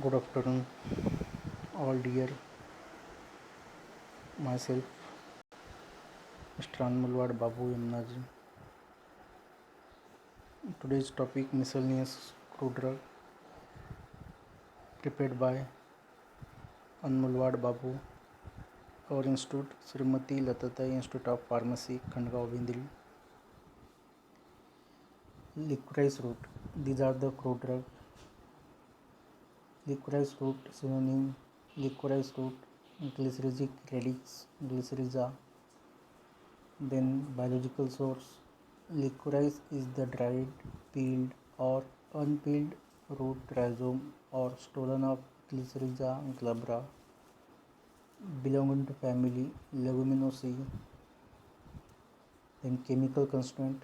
Good afternoon, all dear. Myself, Mr. Anmulwad Babu Yamnaji. Today's topic miscellaneous crude drug prepared by Anmulwad Babu. Our institute, Srimati Latatai Institute of Pharmacy, Khandgaon, Vindri. Licorice root. These are the crude drug. Licorice root synonym: licorice root, glyceric radix, glyceriza. Then biological source: licorice is the dried, peeled, or unpeeled root rhizome or stolon of Glyceriza glabra, belonging to family Leguminosae. Then chemical constituent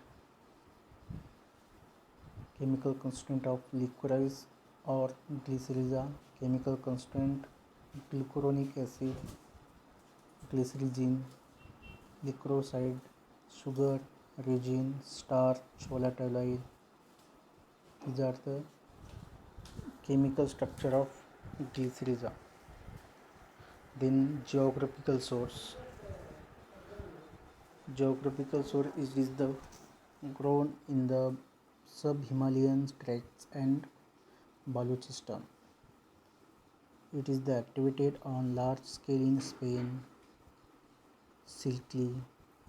of licorice or Glyceriza: chemical constituent glucuronic acid, glycyrrhizin, licroside, sugar, resin, starch, volatile oil. These are the chemical structure of Glyceriza. Then geographical source. Geographical source is the grown in the sub-Himalayan tracts and Balochistan. It is the activated on large scale in Spain, Sicily,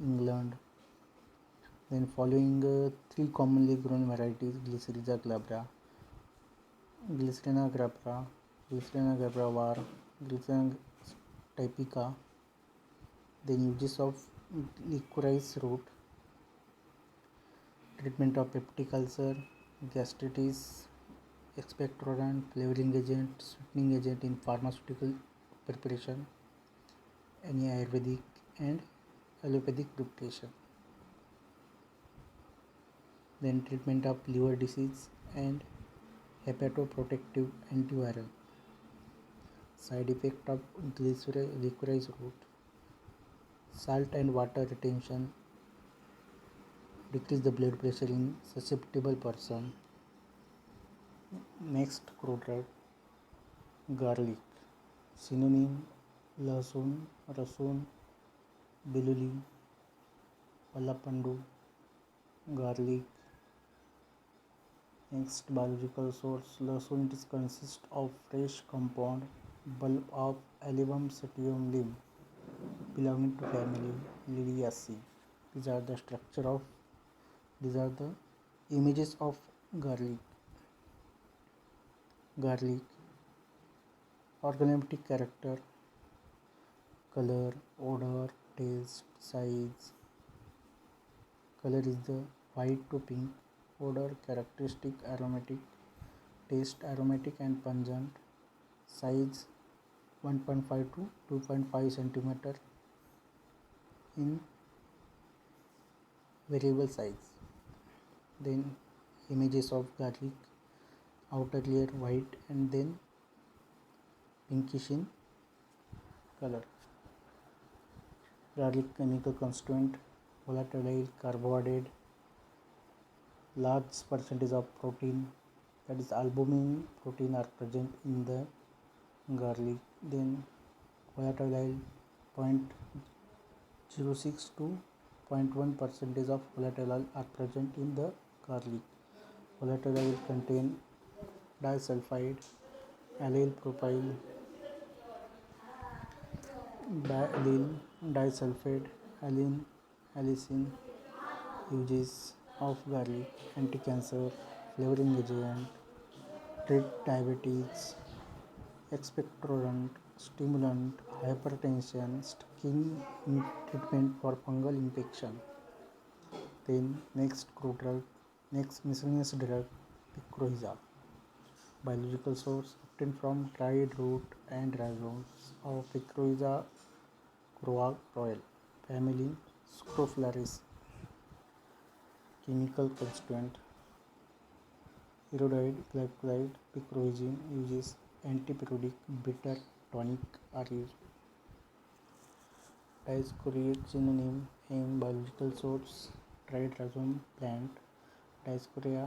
England. Then following three commonly grown varieties: Glyceriza glabra, Glycerina glabra, Glycerina glabra var, Glycerina typica. Then uses of licorice root: treatment of peptic ulcer, gastritis, expectorant, flavoring agent, sweetening agent in pharmaceutical preparation, any Ayurvedic and allopathic preparation. Then treatment of liver disease and hepatoprotective antiviral. Side effect of licorice root: salt and water retention, decrease the blood pressure in susceptible person. Next crude drug, garlic. Synonym: लहसुन, रसून, बेलुली, पलापंडू, garlic. Next biological source, लहसुन. It consists of fresh compound bulb of Allium sativum lim, belonging to family Liliaceae. These are the images of garlic. Garlic. Organoleptic character: color, odor, taste, size. Color is the white to pink. Odor characteristic aromatic. Taste aromatic and pungent. Size 1.5 to 2.5 centimeter in variable size. Then images of garlic: outer layer white and then pinkish in color. Garlic chemical constituent: volatile oil, carbohydrate, large percentage of protein, that is albumin protein, are present in the garlic. Then volatile oil 0.06 to 0.1 percentage of volatile oil are present in the garlic. Volatile oil contain disulfide, allyl propyl, diallyl disulfide, allicin. Uses of garlic: anti-cancer, flavoring agent, treat diabetes, expectorant, stimulant, hypertension, skin treatment for fungal infection. Then next miscellaneous drug, picroiza. Biological source: obtained from dried root and rhizomes of Picroiza royal, family Scrophularis. Chemical constituent: iodide, glycolide, picroisin. Uses: antipyretic, bitter, tonic are used. Dioscorea synonym: in biological source: dried rhizome plant, Dioscorea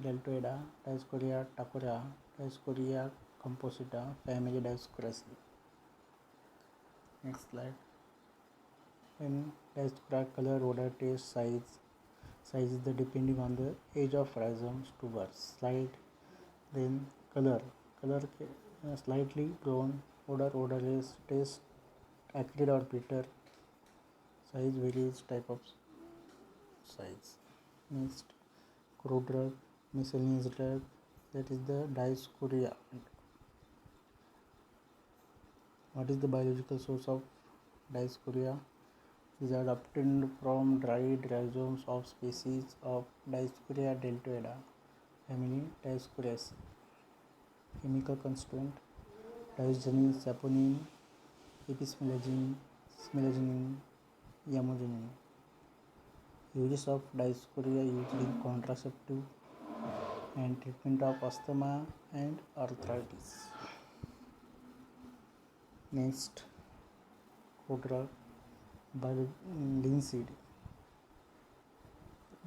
deltoida, Dioscorea tacora, Dioscorea Composita family Dioscuraceae. Next slide. In Dioscura, color, odor, taste, size is the depending on the age of rhizomes tubers. Slide. Then color slightly brown, odorless, taste acrid or bitter. Size varies type of size. Next, crude drug, miscellaneous drug, that is the Dioscuria. What is the biological source of Dioscuria? These are obtained from dried rhizomes of species of Dioscuria deltoida, family Dioscuraceae. Chemical constituent: diosgenin, saponin, epismellagine, smellaginin, yamogenin. Uses of Dioscuria used in contraceptive and treatment of asthma and arthritis. Next, codra linseed.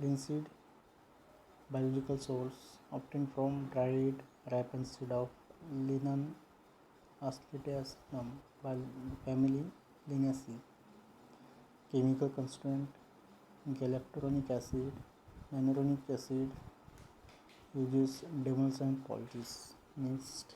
Linseed, biological source obtained from dried ripened seed of Linum asclepiasum, family Linaceae. Chemical constituent: galacturonic acid, manuronic acid. Uses demulcent qualities. Next,